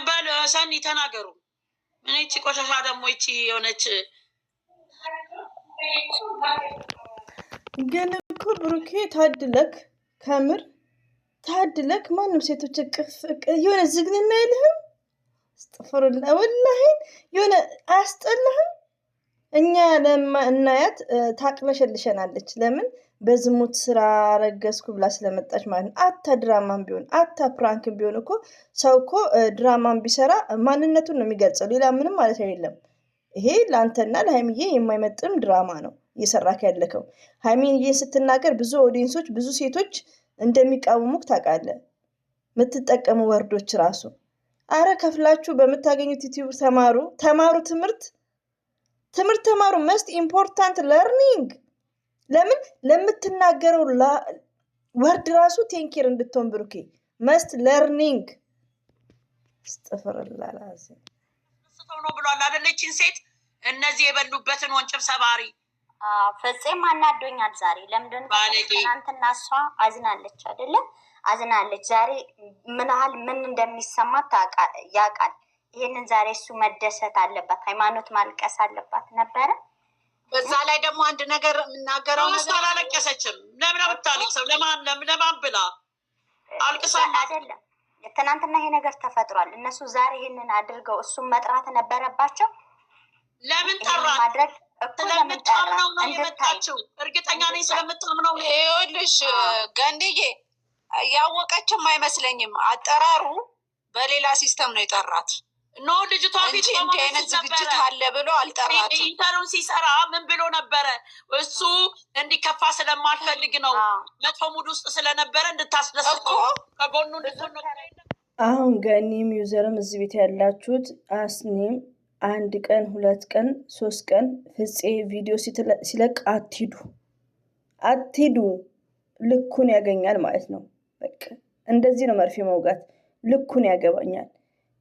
ባል ሰኒ ተናገሩ። ምን እቺ ቆሻሻ ደግሞ እቺ የሆነች ግን እኮ ብሩኬ ታድለክ፣ ከምር ታድለክ። ማንም ሴቶች የሆነ ዝግንና የለህም። አስጠፍርላ ወላሂ የሆነ አያስጠላህም። እኛ ለማ እናያት ታቅለሸልሸናለች። ለምን በዝሙት ስራ ረገዝኩ ብላ ስለመጣች ማለት ነው። አታ ድራማም ቢሆን አታ ፕራንክም ቢሆን እኮ ሰው እኮ ድራማም ቢሰራ ማንነቱን ነው የሚገልጸው፣ ሌላ ምንም ማለት አይደለም። ይሄ ለአንተና ለሀይሚዬ የማይመጥም ድራማ ነው እየሰራክ ያለከው። ሀይሚዬ ስትናገር ብዙ ኦዲየንሶች ብዙ ሴቶች እንደሚቃወሙክ ታውቃለህ። የምትጠቀሙ ወርዶች ራሱ አረ ከፍላችሁ በምታገኙት ዩቲዩብ ተማሩ ትምህርት ተማሩ። መስት ኢምፖርታንት ለርኒንግ። ለምን ለምትናገረው ወርድ ራሱ ቴንኪር እንድትሆን ብሩኬ መስት ለርኒንግ አስተፈረላላዘ ነው ብሏል አይደለችን ሴት እነዚህ የበሉበትን ወንጭፍ ሰባሪ ፈጽም አናዶኛል ዛሬ። ለምንድን ትናንትና እሷ አዝናለች አይደለ? አዝናለች። ዛሬ ምን እንደሚሰማት ያውቃል። ይሄንን ዛሬ እሱ መደሰት አለባት፣ ሃይማኖት ማልቀስ አለባት ነበረ። በዛ ላይ ደግሞ አንድ ነገር የምናገረው ነገር አላለቀሰችም። ለምን ብታለቅሰው? ለማን ብላ አልቅሳ አይደለም። ትናንትና ይሄ ነገር ተፈጥሯል። እነሱ ዛሬ ይሄንን አድርገው እሱን መጥራት ነበረባቸው። ለምን ጠራት? ማድረግ ስለምታምነው ነው የመጣችው። እርግጠኛ ነኝ ስለምታምነው። ይኸውልሽ ገንድዬ ያወቀችም አይመስለኝም። አጠራሩ በሌላ ሲስተም ነው የጠራት። ኖ ልጅቷ ፊት እንዲህ አይነት ዝግጅት አለ ብሎ አልጠራትም። ኢንተሩን ሲሰራ ምን ብሎ ነበረ? እሱ እንዲከፋ ስለማልፈልግ ነው፣ መጥፎ ሙድ ውስጥ ስለነበረ እንድታስደስቀው ከጎኑ እንድትሆን። አሁን ገኒም ዩዘርም እዚህ ቤት ያላችሁት አስኒም 1 ቀን 2 ቀን 3 ቀን ፍፄ ቪዲዮ ሲለቅ አትሂዱ፣ ልኩን ያገኛል ማለት ነው። በቃ እንደዚህ ነው መርፌ መውጋት፣ ልኩን ያገባኛል።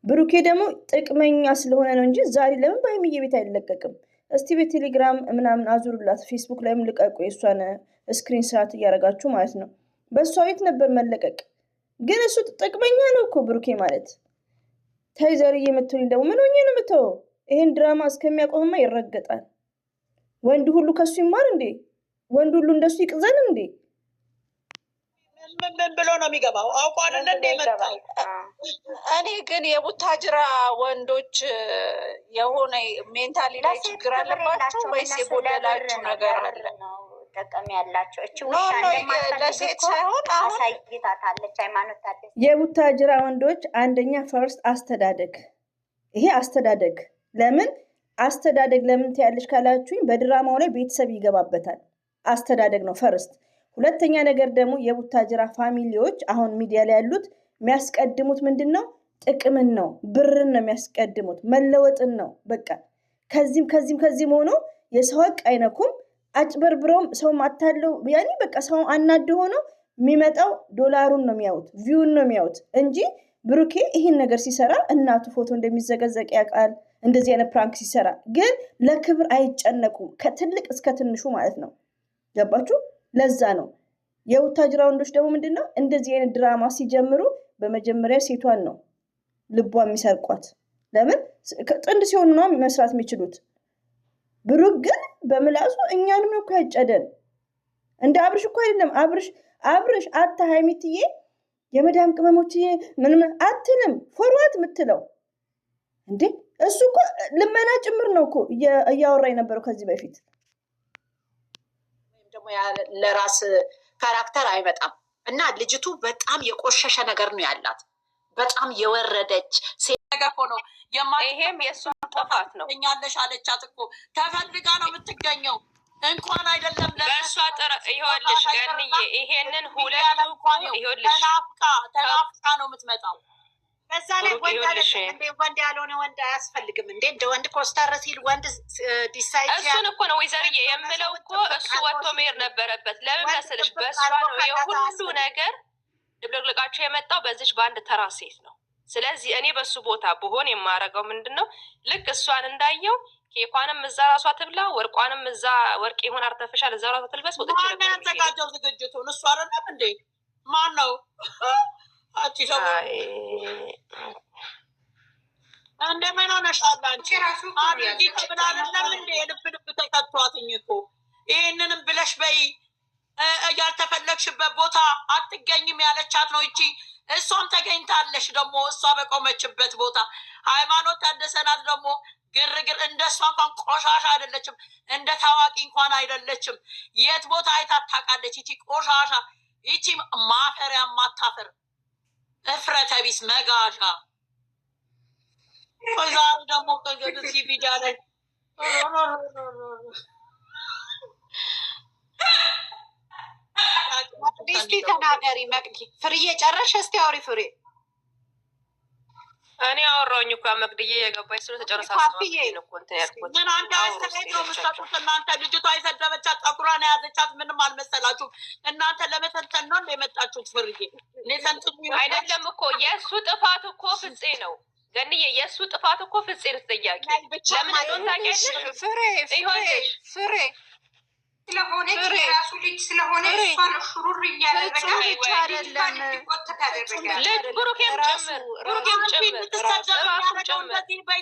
ብሩኬ ደግሞ ጥቅመኛ ስለሆነ ነው እንጂ ዛሬ ለምን በሀይሚዬ ቤት አይለቀቅም? እስቲ በቴሌግራም ምናምን አዙሩላት፣ ፌስቡክ ላይም ልቀቁ፣ የእሷን ስክሪን ሻት እያደረጋችሁ ማለት ነው። በእሷ ቤት ነበር መለቀቅ፣ ግን እሱ ጥቅመኛ ነው እኮ ብሩኬ ማለት። ታይ ዘርዬ የምትሉኝ ደግሞ ምን ሆኜ ነው የምትወው? ይሄን ድራማ እስከሚያቆምማ ይረገጣል። ወንድ ሁሉ ከሱ ይማር እንዴ? ወንድ ሁሉ እንደሱ ይቅዘን እንዴ? ምን ብሎ ነው የሚገባው? አውቆ አይደለ እንደ መጣው። እኔ ግን የቡታጅራ ወንዶች የሆነ ሜንታሊ ላይ ችግር አለባቸው ወይስ የጎደላችሁ ነገር አለ? ጠቀም ያላቸው እቺ ውሻ ለሴት ሳይሆን አሳይታታለች ሃይማኖት ታደሰ። የቡታጅራ ወንዶች አንደኛ ፈርስት አስተዳደግ። ይሄ አስተዳደግ ለምን ትያለሽ ካላችሁኝ በድራማው ላይ ቤተሰብ ይገባበታል። አስተዳደግ ነው ፈርስት። ሁለተኛ ነገር ደግሞ የቡታጅራ ፋሚሊዎች አሁን ሚዲያ ላይ ያሉት የሚያስቀድሙት ምንድነው? ጥቅምን ነው፣ ብርን ነው የሚያስቀድሙት፣ መለወጥን ነው። በቃ ከዚህም ሆኖ የሰው ሀቅ አይነኩም። አጭበርብረውም ሰው ማታለው ያኔ በቃ ሰው አናድ ሆኖ የሚመጣው ዶላሩን ነው የሚያዩት፣ ቪውን ነው የሚያዩት እንጂ ብሩኬ ይህን ነገር ሲሰራ እናቱ ፎቶ እንደሚዘገዘቅ ያውቃል። እንደዚህ አይነት ፕራንክ ሲሰራ ግን ለክብር አይጨነቁም፣ ከትልቅ እስከ ትንሹ ማለት ነው። ገባችሁ? ለዛ ነው የቡታጅራ ወንዶች ደግሞ ምንድነው እንደዚህ አይነት ድራማ ሲጀምሩ በመጀመሪያ ሴቷን ነው ልቧ የሚሰርቋት። ለምን ጥንድ ሲሆኑ ነው መስራት የሚችሉት። ብሩክ ግን በምላሱ እኛንም ነው ያጨደን። እንደ አብርሽ እኮ አይደለም። አብርሽ አታ ሃይሚትዬ የመዳም ቅመሞችዬ ምንም አትልም። ፎርዋት የምትለው እንዴ እሱ እኮ ልመና ጭምር ነው እኮ እያወራ የነበረው ከዚህ በፊት። ደግሞ ለራስ ካራክተር አይመጣም። እና ልጅቱ በጣም የቆሸሸ ነገር ነው ያላት፣ በጣም የወረደች ሴት ነገር እኮ ነው። ይሄም የእሷ ጥፋት ነው። እኛለሽ አለቻት እኮ ተፈልጋ ነው የምትገኘው። እንኳን አይደለም ለእሷ ይኸውልሽ ገንዬ ይሄንን ሁለቱ ይኸውልሽ ተናፍቃ ነው የምትመጣው። በዛ ላይ ወንድ ያልሆነ ወንድ አያስፈልግም እንዴ? እንደ ወንድ ኮስተር ሲል ወንድ ዲሳይድ እሱን እኮ ነው ወይዘርዬ የምለው እኮ እሱ ወጥቶ መሄድ ነበረበት። ለምን መሰለሽ? በእሷ ነው የሁሉ ነገር ድብልቅልቃቸው የመጣው በዚች በአንድ ተራ ሴት ነው። ስለዚህ እኔ በሱ ቦታ ብሆን የማረገው ምንድን ነው? ልክ እሷን እንዳየው ኬኳንም እዛ ራሷ ትብላ፣ ወርቋንም እዛ ወርቅ ይሁን አርተፍሻል እዛ ራሷ ትልበስ። ማን ያዘጋጀው ዝግጅቱን? እሱ አይደለም እንዴ? ማን ነው? አቺ እንደምን ሆነሻል አንቺ? አድርጊ ተብላለለም እንደ የልብ ልብ ተከቷትኝ እኮ ይህንንም ብለሽ በይ ያልተፈለግሽበት ቦታ አትገኝም ያለቻት ነው ይቺ። እሷም ተገኝታለሽ ደግሞ እሷ በቆመችበት ቦታ። ሃይማኖት ታደሰ ናት ደግሞ ግርግር። እንደሷ እንኳን ቆሻሻ አይደለችም፣ እንደ ታዋቂ እንኳን አይደለችም። የት ቦታ አይታት ታውቃለች ይቺ ቆሻሻ፣ ይቺ ማፈሪያ ማታፈር እፍረተ ቢስ መጋሻ። ዛሬ ደግሞ ከዚህ ቪዲዮ ላይ እስቲ ተናገሪ መቅዲ። ፍርዬ ጨረሽ? እስቲ አውሪ ፍሬ። እኔ አወራሁኝ እኮ መቅድዬ የገባኝ ስለ ተጨረሳ ምን አንድ አስተያየት ነው የምትሰጡት እናንተ? ልጅቷ የሰደበቻት ጠጉሯን የያዘቻት ምንም አልመሰላችሁም እናንተ? ለመተንተን ነው እንደመጣችሁት? ፍርዬ እኔ ሰንጥኑ አይደለም እኮ የእሱ ጥፋት እኮ ፍፄ ነው ገንዬ፣ የእሱ ጥፋት እኮ ፍፄ ነው ተጠያቂ። ለምን እንደሆነ ታውቂያለሽ? ፍሬ ስለሆነ የራሱ ልጅ ስለሆነ እሷን ሹሩር እያደረገ አይደለም ልጅ ብሩኬም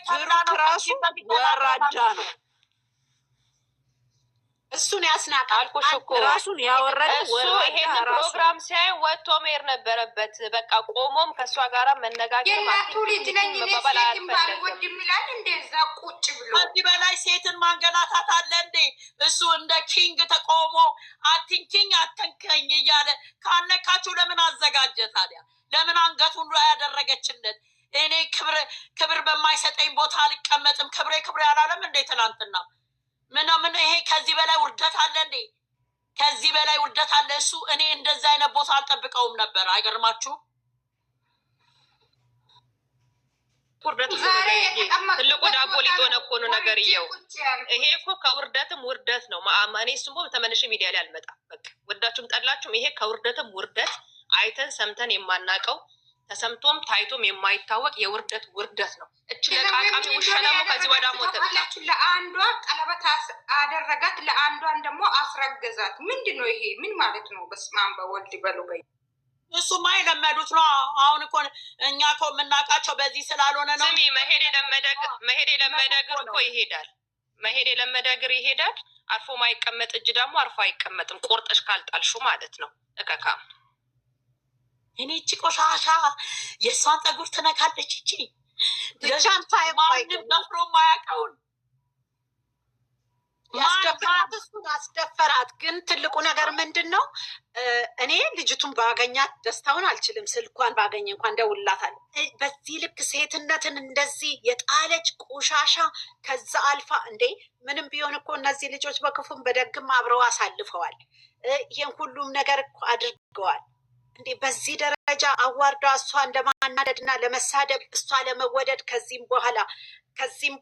ጭምር ራሱ ወራዳ ነው። እሱን ያስናቃል አልኩሽ እኮ ራሱን ያወረደ እሱ ይሄን ፕሮግራም ሲያይ ወጥቶ መሄድ ነበረበት። በቃ ቆሞም ከእሷ ጋራ መነጋገር የእናቱ ልጅ ነኝ ሴትን ባልወድ የሚላል እንደዛ ቁጭ ብሎ ከዚህ በላይ ሴትን ማንገላታት አለ እንዴ? እሱ እንደ ኪንግ ተቆሞ አትንኪኝ አትንከኝ እያለ ካነካችሁ ለምን አዘጋጀ ታዲያ? ለምን አንገቱን ላይ ያደረገችለት? እኔ ክብር በማይሰጠኝ ቦታ አልቀመጥም ክብሬ አላለም እንዴ ትላንትና? ምን ይሄ ከዚህ በላይ ውርደት አለ እንዴ? ከዚህ በላይ ውርደት አለ? እሱ እኔ እንደዛ አይነት ቦታ አልጠብቀውም ነበር። አይገርማችሁ? ትልቁ ዳቦ ሊጦነ እኮ ነው ነገርየው። ይሄ እኮ ከውርደትም ውርደት ነው። እኔ እሱም ተመልሼ ሚዲያ ላይ አልመጣም። በቃ ወዳችሁም ጠላችሁም ይሄ ከውርደትም ውርደት አይተን ሰምተን የማናቀው ተሰምቶም ታይቶም የማይታወቅ የውርደት ውርደት ነው። እች ለቃቃሚ ውሻ ደግሞ ከዚህ ወዳ ሞተ ለአንዷ ቀለበት አደረጋት፣ ለአንዷን ደግሞ አስረገዛት። ምንድን ነው ይሄ? ምን ማለት ነው? በስመ አብ በወልድ በሉ በይ። እሱማ የለመዱት ነው። አሁን እኮ እኛ እኮ የምናውቃቸው በዚህ ስላልሆነ ነው። ስሚ መሄድ የለመደ እግር እኮ ይሄዳል። መሄድ የለመደ እግር ይሄዳል። አርፎ ማይቀመጥ እጅ ደግሞ አርፎ አይቀመጥም። ቆርጠሽ ካልጣልሹ ማለት ነው። እከካም እኔ እቺ ቆሻሻ የእሷን ፀጉር ትነካለች። እቺ ማንም ደፍሮ ማያውቀውን ያስደፈራት እሱን አስደፈራት። ግን ትልቁ ነገር ምንድን ነው? እኔ ልጅቱን ባገኛት ደስታውን አልችልም። ስልኳን ባገኘ እንኳን ደውላታል። በዚህ ልክ ሴትነትን እንደዚህ የጣለች ቆሻሻ ከዛ አልፋ እንዴ! ምንም ቢሆን እኮ እነዚህ ልጆች በክፉም በደግም አብረው አሳልፈዋል። ይህን ሁሉም ነገር እኮ አድርገዋል። እንዴ በዚህ ደረጃ አዋርዳ እሷን ለማናደድ እና ለመሳደብ እሷ ለመወደድ ከዚህም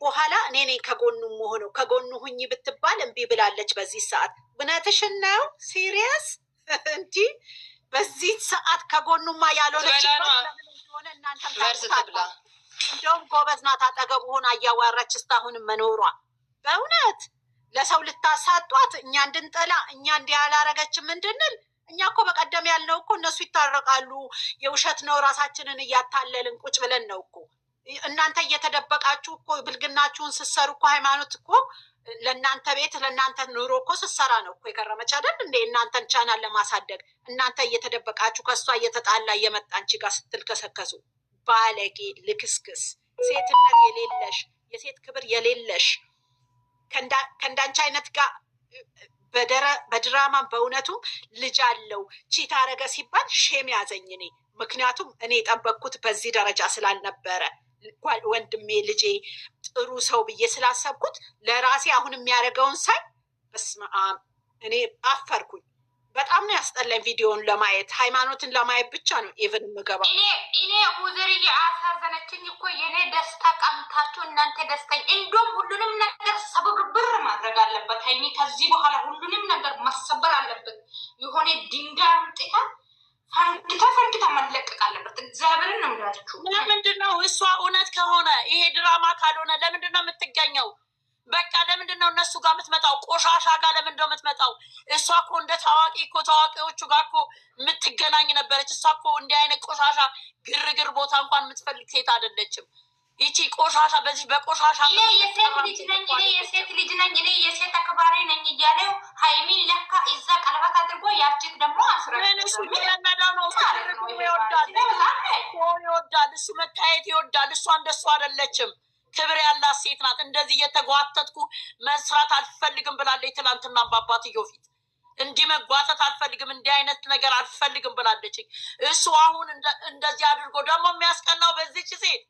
በኋላ እኔ ነኝ ከጎኑ መሆነው። ከጎኑ ሁኝ ብትባል እምቢ ብላለች። በዚህ ሰዓት እውነትሽን ነው? ሲሪየስ እንዲ በዚህ ሰዓት ከጎኑማ ያልሆነችበት ለምን እንደሆነ እናንተም ታውቃላችሁ። እንደውም ጎበዝ ናት፣ አጠገቡ ሆና እያዋራች እስካሁንም መኖሯ። በእውነት ለሰው ልታሳጧት እኛ እንድንጠላ እኛ እንዲህ ያላረገችም እንድንል እኛ እኮ በቀደም ያልነው እኮ እነሱ ይታረቃሉ የውሸት ነው ራሳችንን እያታለልን ቁጭ ብለን ነው እኮ። እናንተ እየተደበቃችሁ እኮ ብልግናችሁን ስትሰሩ እኮ ሃይማኖት እኮ ለእናንተ ቤት ለእናንተ ኑሮ እኮ ስትሰራ ነው እኮ የከረመች አይደል እንዴ? እናንተን ቻናል ለማሳደግ እናንተ እየተደበቃችሁ ከእሷ እየተጣላ እየመጣ አንቺ ጋር ስትልከሰከሱ ባለጌ ልክስክስ፣ ሴትነት የሌለሽ የሴት ክብር የሌለሽ ከእንዳንቺ አይነት ጋር በድራማ በእውነቱ ልጅ አለው ቺት አረገ ሲባል ሼም ያዘኝ እኔ። ምክንያቱም እኔ የጠበቅኩት በዚህ ደረጃ ስላልነበረ ወንድሜ ልጄ ጥሩ ሰው ብዬ ስላሰብኩት ለራሴ አሁን የሚያደርገውን ሳይ በስመ አብ እኔ አፈርኩኝ። በጣም ነው ያስጠላኝ ቪዲዮን ለማየት ሃይማኖትን ለማየት ብቻ ነው ኢቨን የምገባው። እኔ ሁዘርዬ አሳዘነችኝ እኮ የኔ ደስታ ቀምታችሁ እናንተ ደስተኝ። እንዲሁም ሁሉንም ነገር ሰብርብር ማድረግ አለበት። ሀይሚ ከዚህ በኋላ ሁሉንም ነገር ማሰበር አለበት። የሆነ ድንጋይ አምጥታ ፈንክታ መለቀቅ አለበት። እግዚአብሔርን ነው የምላችሁ። ለምንድን ነው እሷ እውነት ከሆነ ይሄ ድራማ ካልሆነ ለምንድን ነው የምትገኘው? በቃ ለምንድን ነው እነሱ ጋር የምትመጣው? ቆሻሻ ጋር ለምንድን ነው የምትመጣው? እሷ እኮ እንደ ታዋቂ እኮ ታዋቂዎቹ ጋር እኮ የምትገናኝ ነበረች። እሷ እኮ እንዲህ አይነት ቆሻሻ ግርግር ቦታ እንኳን የምትፈልግ ሴት አይደለችም። ይቺ ቆሻሻ በዚህ በቆሻሻ የሴት ልጅ ነኝ እኔ የሴት አክባሪ ነኝ እያለው ሀይሚን ለካ እዛ ቀለበት አድርጎ ያቺት ደግሞ አስረለመደው ነው። ይወዳል እሱ መታየት ይወዳል። እሷ እንደሱ አይደለችም። ክብር ያላት ሴት ናት። እንደዚህ እየተጓተትኩ መስራት አልፈልግም ብላለች። ትናንትና በአባትየው ፊት እንዲህ መጓተት አልፈልግም፣ እንዲህ አይነት ነገር አልፈልግም ብላለች። እሱ አሁን እንደዚህ አድርጎ ደግሞ የሚያስቀናው በዚች ሴት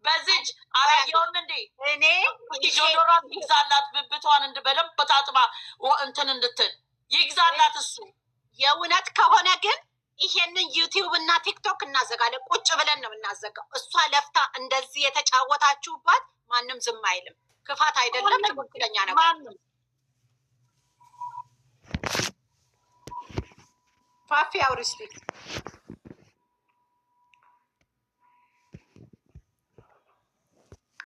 በዚች አላየውም እንዴ? እኔ ጆዶራን ይግዛላት፣ ብብቷን በደንብ ታጥባ እንትን እንድትል ይግዛላት። እሱ የእውነት ከሆነ ግን ይሄንን ዩቲዩብ እና ቲክቶክ እናዘጋለን። ቁጭ ብለን ነው እናዘጋው። እሷ ለፍታ እንደዚህ የተጫወታችሁባት ማንም ዝም አይልም። ክፋት አይደለም፣ ትክክለኛ ነገር። ፋፊ አውሪ እስኪ